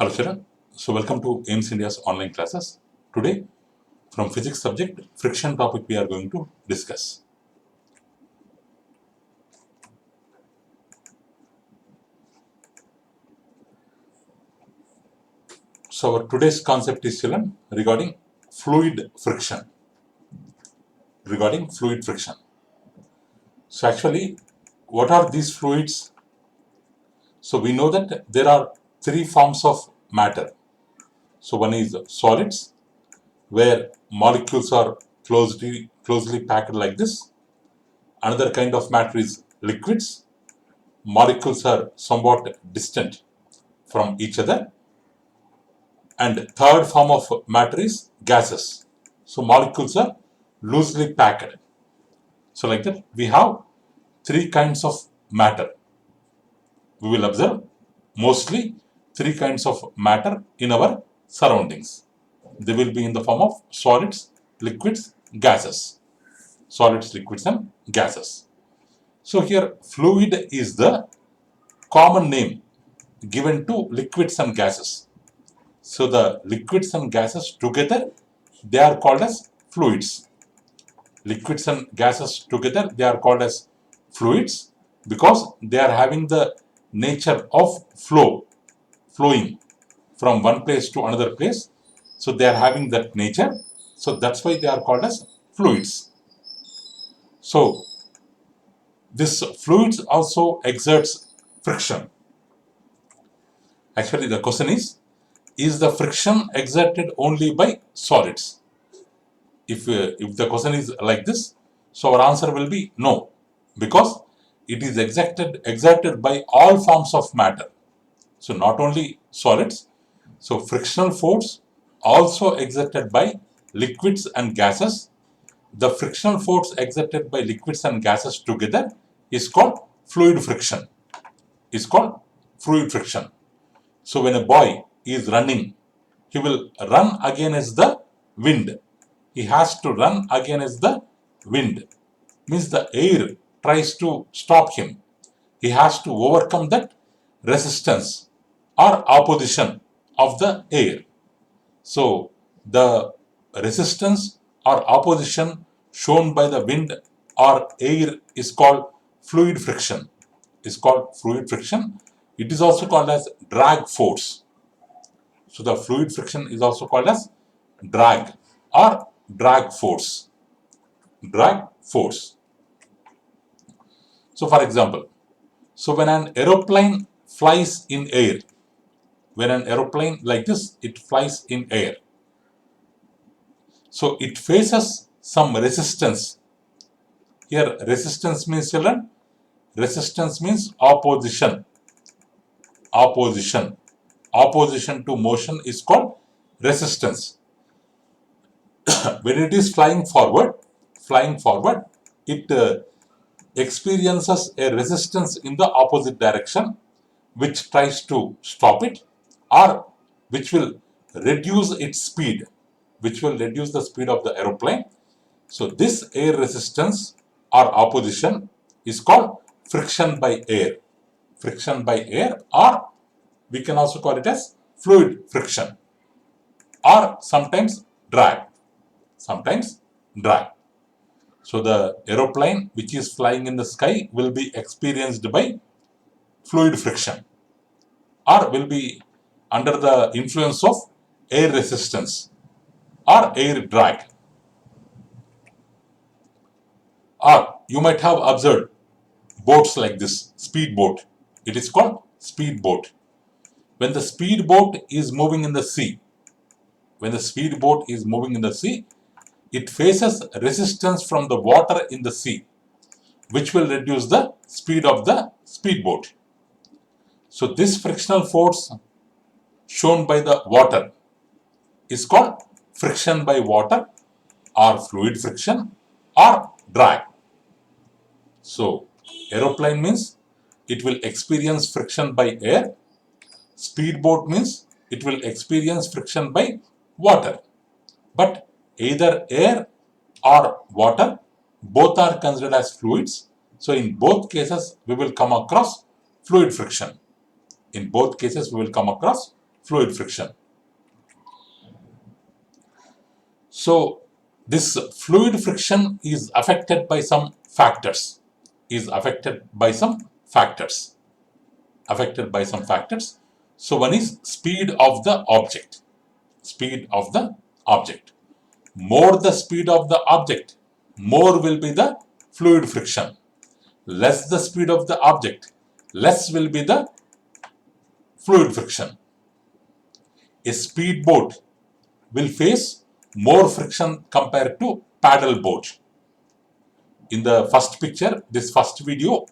Hello children, so welcome to AIMS India's online classes. Today from physics subject friction topic we are going to discuss. So our today's concept is children regarding fluid friction. So actually what are these fluids? So we know that there are three forms of matter. So one is solids, where molecules are closely packed like this. Another kind of matter is liquids. Molecules are somewhat distant from each other. And third form of matter is gases. So molecules are loosely packed. So like that, we have three kinds of matter. We will observe mostly three kinds of matter in our surroundings. They will be in the form of solids, liquids, gases. Solids, liquids and gases. So here fluid is the common name given to liquids and gases. So the liquids and gases together, they are called as fluids. Liquids and gases together, they are called as fluids because they are having the nature of flowing from one place to another place. So they are having that nature. So that's why they are called as fluids. So this fluids also exerts friction. Actually, the question is the friction exerted only by solids? If the question is like this, so our answer will be no, because it is exerted by all forms of matter. So not only solids, so frictional force also exerted by liquids and gases. The frictional force exerted by liquids and gases together is called fluid friction. So when a boy is running, he will run against the wind. He has to run against the wind. Means the air tries to stop him. He has to overcome that resistance or opposition of the air. So the resistance or opposition shown by the wind or air is called fluid friction. It is also called as drag force. So the fluid friction is also called as drag or drag force. So for example, so when an aeroplane flies in air, when an aeroplane like this, it flies in air. So it faces some resistance. Here resistance means children, resistance means opposition. Opposition to motion is called resistance. When it is flying forward, it experiences a resistance in the opposite direction, which tries to stop it, or which will reduce its speed, which will reduce the speed of the aeroplane. So this air resistance or opposition is called friction by air. Or we can also call it as fluid friction, or sometimes drag. So the aeroplane which is flying in the sky will be experienced by fluid friction, or will be under the influence of air resistance or air drag. Or you might have observed boats like this, speedboat. It is called speedboat. When the speedboat is moving in the sea, it faces resistance from the water in the sea, which will reduce the speed of the speedboat. So this frictional force shown by the water is called friction by water, or fluid friction, or drag. So aeroplane means it will experience friction by air. Speedboat means it will experience friction by water. But either air or water, both are considered as fluids. So in both cases, we will come across fluid friction. fluid friction. So this fluid friction is affected by some factors. So one is speed of the object. More the speed of the object, more will be the fluid friction. Less the speed of the object, less will be the fluid friction. A speedboat will face more friction compared to paddle boat. In the first picture, this first video,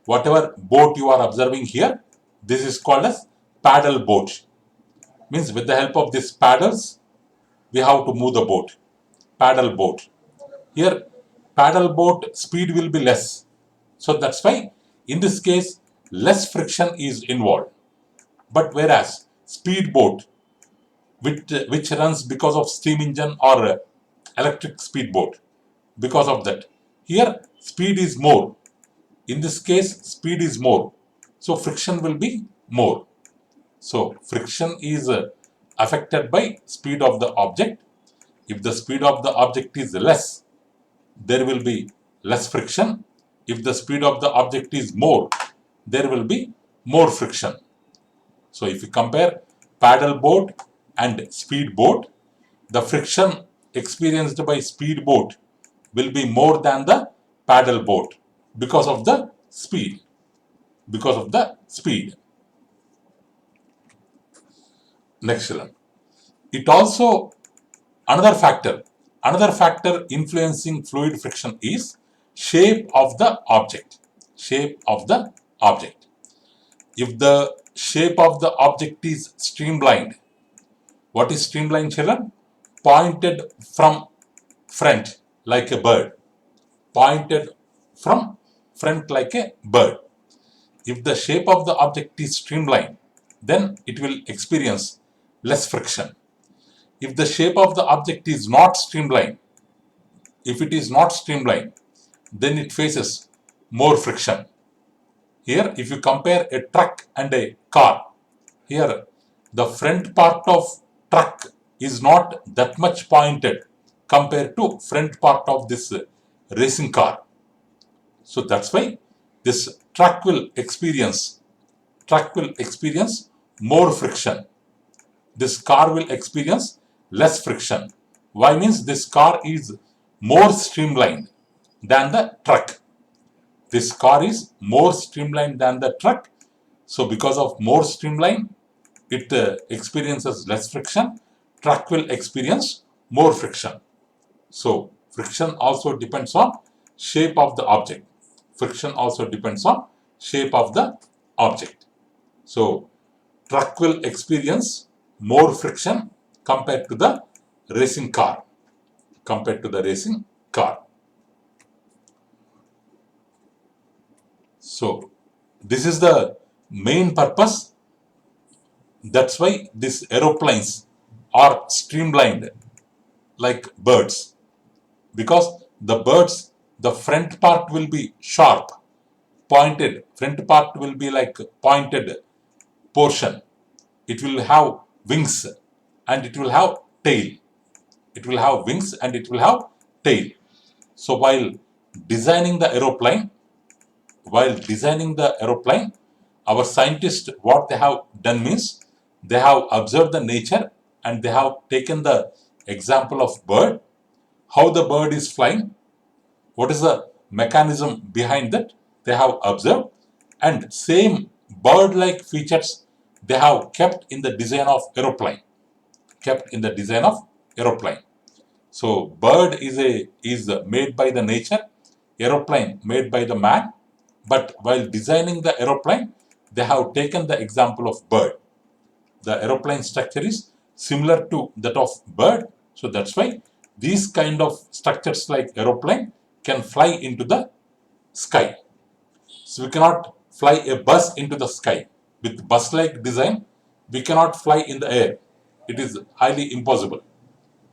whatever boat you are observing here, this is called as paddle boat. Means with the help of these paddles, we have to move the boat. Paddle boat. Here, paddle boat speed will be less. So that's why in this case, less friction is involved. But whereas speedboat, which runs because of steam engine or electric speedboat, because of that, here speed is more. In this case, speed is more. So friction will be more. So friction is affected by speed of the object. If the speed of the object is less, there will be less friction. If the speed of the object is more, there will be more friction. So if you compare paddle boat and speed boat, the friction experienced by speed boat will be more than the paddle boat because of the speed. Next one. It also another factor influencing fluid friction is shape of the object. If the shape of the object is streamlined, what is streamlined, children? Pointed from front like a bird. If the shape of the object is streamlined, then it will experience less friction. If the shape of the object is not streamlined, then it faces more friction. Here, if you compare a truck and a car, here the front part of truck is not that much pointed compared to front part of this racing car. So that's why this truck will experience more friction. This car will experience less friction. Why? Means this car is more streamlined than the truck. So because of more streamline, it experiences less friction. Truck will experience more friction. So friction also depends on shape of the object. So truck will experience more friction compared to the racing car. So this is the main purpose. That's why these aeroplanes are streamlined like birds, because the front part will be sharp, pointed. Front part will be like pointed portion. It will have wings and it will have tail. So while designing the aeroplane, our scientists, what they have done means, they have observed the nature and they have taken the example of bird, how the bird is flying, what is the mechanism behind that, they have observed, and same bird-like features they have kept in the design of aeroplane. So bird is made by the nature, aeroplane made by the man, but while designing the aeroplane, they have taken the example of bird. The aeroplane structure is similar to that of bird, so that's why these kind of structures like aeroplane can fly into the sky. So we cannot fly a bus into the sky. With bus-like design, we cannot fly in the air. It is highly impossible.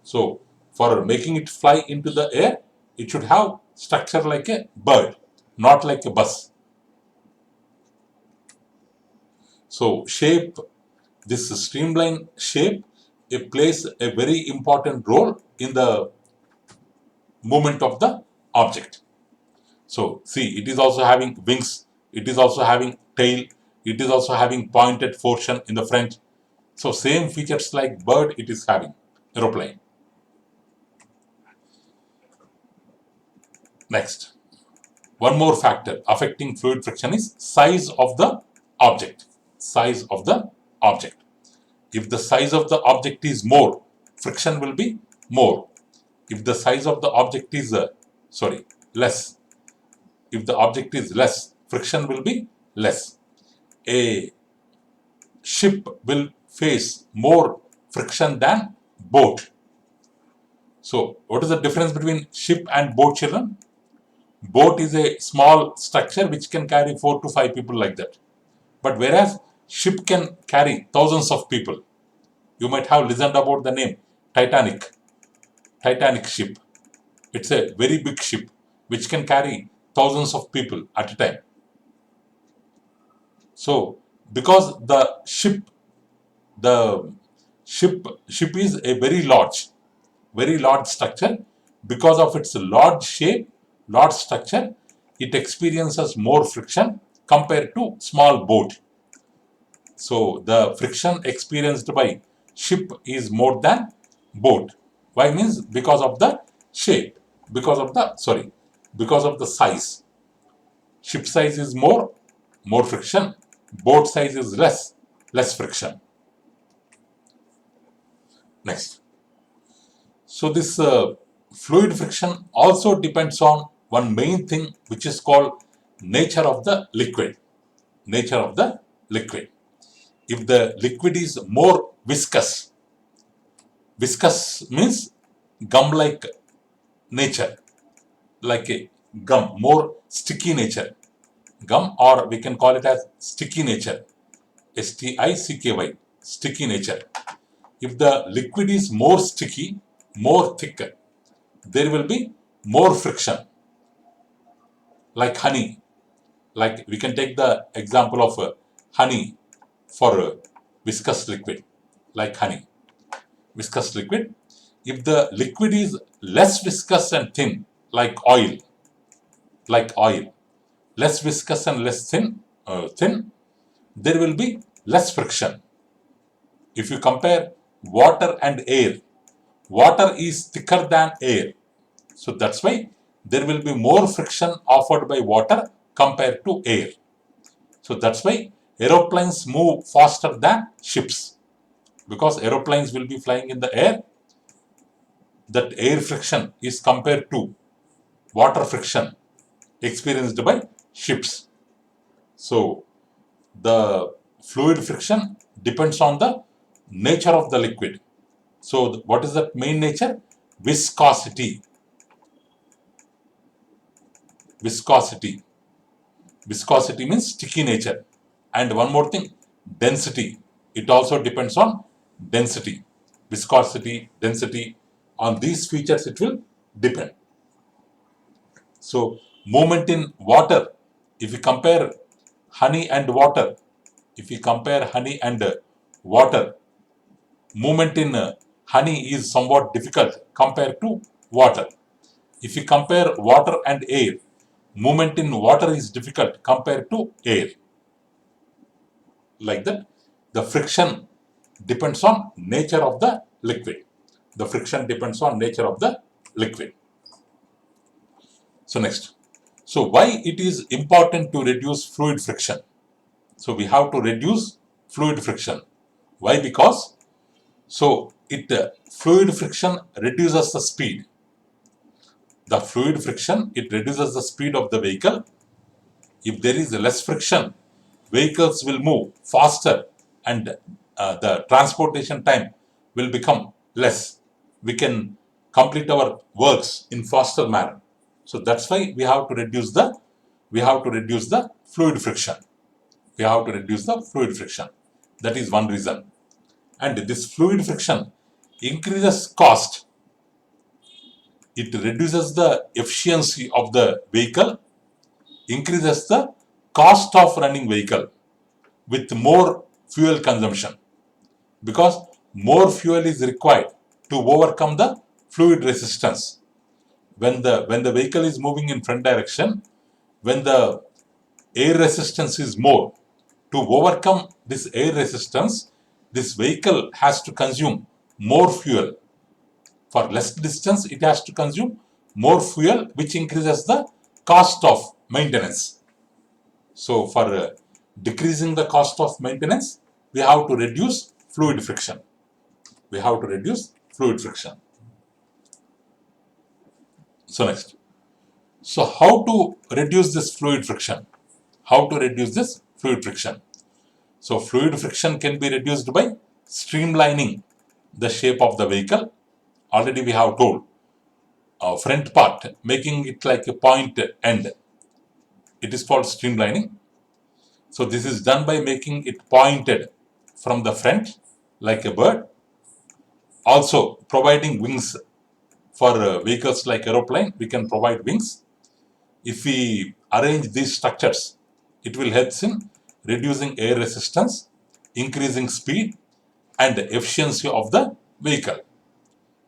So for making it fly into the air, it should have structure like a bird, not like a bus. So this streamline shape, it plays a very important role in the movement of the object. So see, it is also having wings, it is also having tail, it is also having pointed portion in the front. So same features like bird it is having, aeroplane. Next, one more factor affecting fluid friction is size of the object. Size of the object. If the size of the object is more, friction will be more. If the size of the object is less, if the object is less, friction will be less. A ship will face more friction than boat. So what is the difference between ship and boat, children? Boat is a small structure which can carry 4 to 5 people like that. But whereas ship can carry thousands of people. You might have listened about the name Titanic. Titanic ship. It's a very big ship which can carry thousands of people at a time. So because the ship is a very large structure, because of its large shape, large structure, it experiences more friction compared to small boat. So the friction experienced by ship is more than boat. Why? Means because of the shape, because of the size. Ship size is more friction. Boat size is less friction. Next. So this fluid friction also depends on one main thing which is called nature of the liquid. Nature of the liquid. If the liquid is more viscous means gum-like nature, like a gum, more sticky nature. Gum, or we can call it as sticky nature. STICKY, sticky nature. If the liquid is more sticky, more thicker, there will be more friction. Like honey. Like we can take the example of honey for viscous liquid, like honey. Viscous liquid. If the liquid is less viscous and thin, like oil, less viscous and less thin, there will be less friction. If you compare water and air, water is thicker than air. So that's why there will be more friction offered by water compared to air. So that's why aeroplanes move faster than ships. Because aeroplanes will be flying in the air, that air friction is compared to water friction experienced by ships. So the fluid friction depends on the nature of the liquid. So what is that main nature? Viscosity. Viscosity. Viscosity means sticky nature. And one more thing, density. It also depends on density. Viscosity, density, on these features it will depend. So movement in water, if you compare honey and water, movement in honey is somewhat difficult compared to water. If you compare water and air, movement in water is difficult compared to air. Like that, the friction depends on nature of the liquid. The friction depends on nature of the liquid. So next, so why it is important to reduce fluid friction? So we have to reduce fluid friction. Why? Because fluid friction reduces the speed. The fluid friction, it reduces the speed of the vehicle. If there is less friction, vehicles will move faster and the transportation time will become less. We can complete our works in faster manner. So that's why we have to reduce the fluid friction. We have to reduce the fluid friction. That is one reason. And this fluid friction increases cost. It reduces the efficiency of the vehicle, increases the cost of running vehicle with more fuel consumption. because more fuel is required to overcome the fluid resistance. When the vehicle is moving in front direction, when the air resistance is more, to overcome this air resistance, this vehicle has to consume more fuel. For less distance, it has to consume more fuel, which increases the cost of maintenance. So for decreasing the cost of maintenance, we have to reduce fluid friction. We have to reduce fluid friction. So next. So how to reduce this fluid friction? How to reduce this fluid friction? So fluid friction can be reduced by streamlining the shape of the vehicle. Already we have told front part, making it like a point end. It is called streamlining. So this is done by making it pointed from the front like a bird. Also providing wings for vehicles like aeroplane, we can provide wings. If we arrange these structures, it will help in reducing air resistance, increasing speed and efficiency of the vehicle.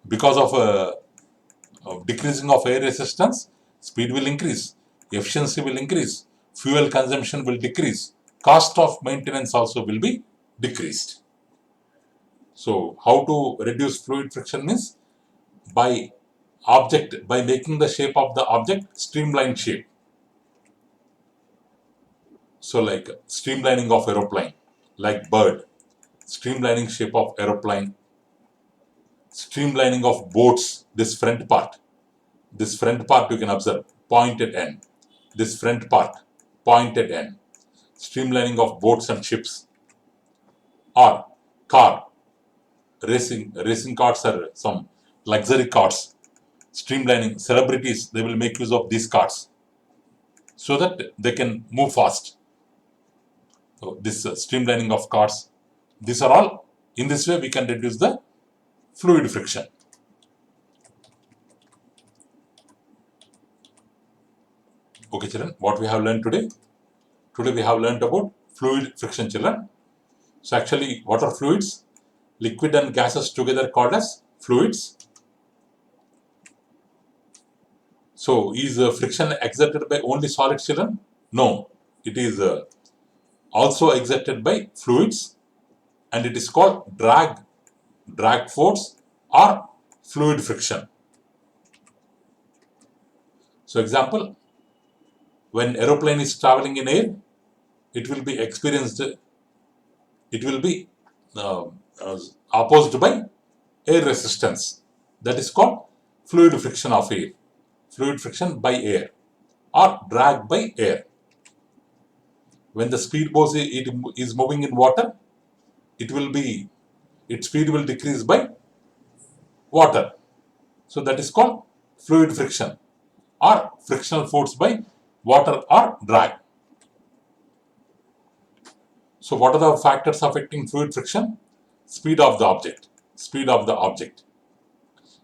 Because of decreasing of air resistance, speed will increase, efficiency will increase, fuel consumption will decrease, cost of maintenance also will be decreased. So how to reduce fluid friction means by making the shape of the object streamlined shape. So like streamlining of aeroplane, like bird, streamlining shape of aeroplane, streamlining of boats, this front part you can observe, pointed end, this front part, pointed end, streamlining of boats and ships, or car, racing cars are some luxury cars, streamlining, celebrities, they will make use of these cars so that they can move fast. So this streamlining of cars, these are all, in this way we can reduce the fluid friction. Okay children, what we have learned today? Today we have learned about fluid friction children. So actually what are fluids? Liquid and gases together called as fluids. So is friction exerted by only solid children? No, it is also exerted by fluids and it is called drag force or fluid friction. So example, when aeroplane is traveling in air, it will be opposed by air resistance. That is called fluid friction of air, fluid friction by air or drag by air. When the speedboat is moving in water, its speed will decrease by water. So that is called fluid friction or frictional force by water or drag. So what are the factors affecting fluid friction? Speed of the object. Speed of the object.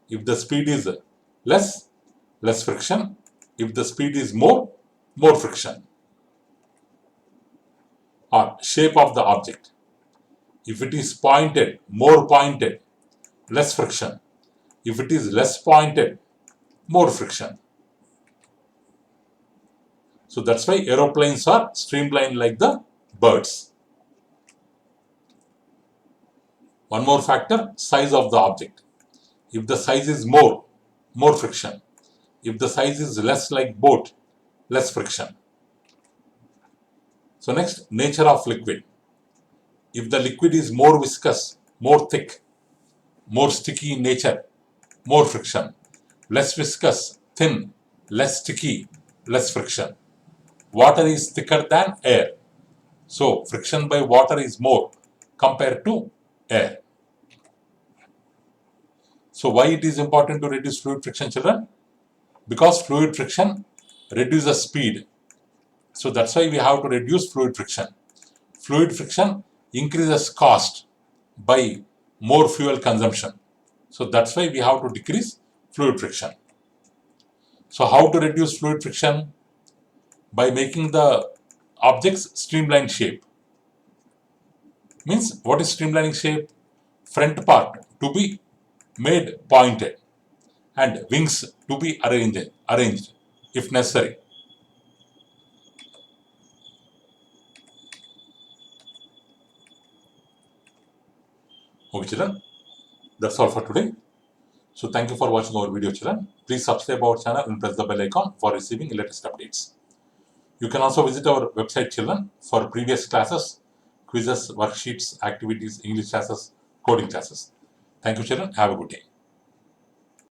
If the speed is less friction. If the speed is more friction. Or shape of the object. If it is pointed, more pointed, less friction. If it is less pointed, more friction. So that's why aeroplanes are streamlined like the birds. One more factor, size of the object. If the size is more friction. If the size is less like boat, less friction. So next, nature of liquid. If the liquid is more viscous, more thick, more sticky in nature, more friction. Less viscous, thin, less sticky, less friction. Water is thicker than air. So friction by water is more compared to air. So why it is important to reduce fluid friction, children? Because fluid friction reduces speed. So that's why we have to reduce fluid friction. Fluid friction increases cost by more fuel consumption. So that's why we have to decrease fluid friction. So how to reduce fluid friction? By making the objects streamlined shape. Means what is streamlining shape? front part to be made pointed, and wings to be arranged if necessary. Okay, children, that's all for today. So thank you for watching our video, children. Please subscribe our channel and press the bell icon for receiving latest updates. You can also visit our website, children, for previous classes, quizzes, worksheets, activities, English classes, coding classes. Thank you, children. Have a good day.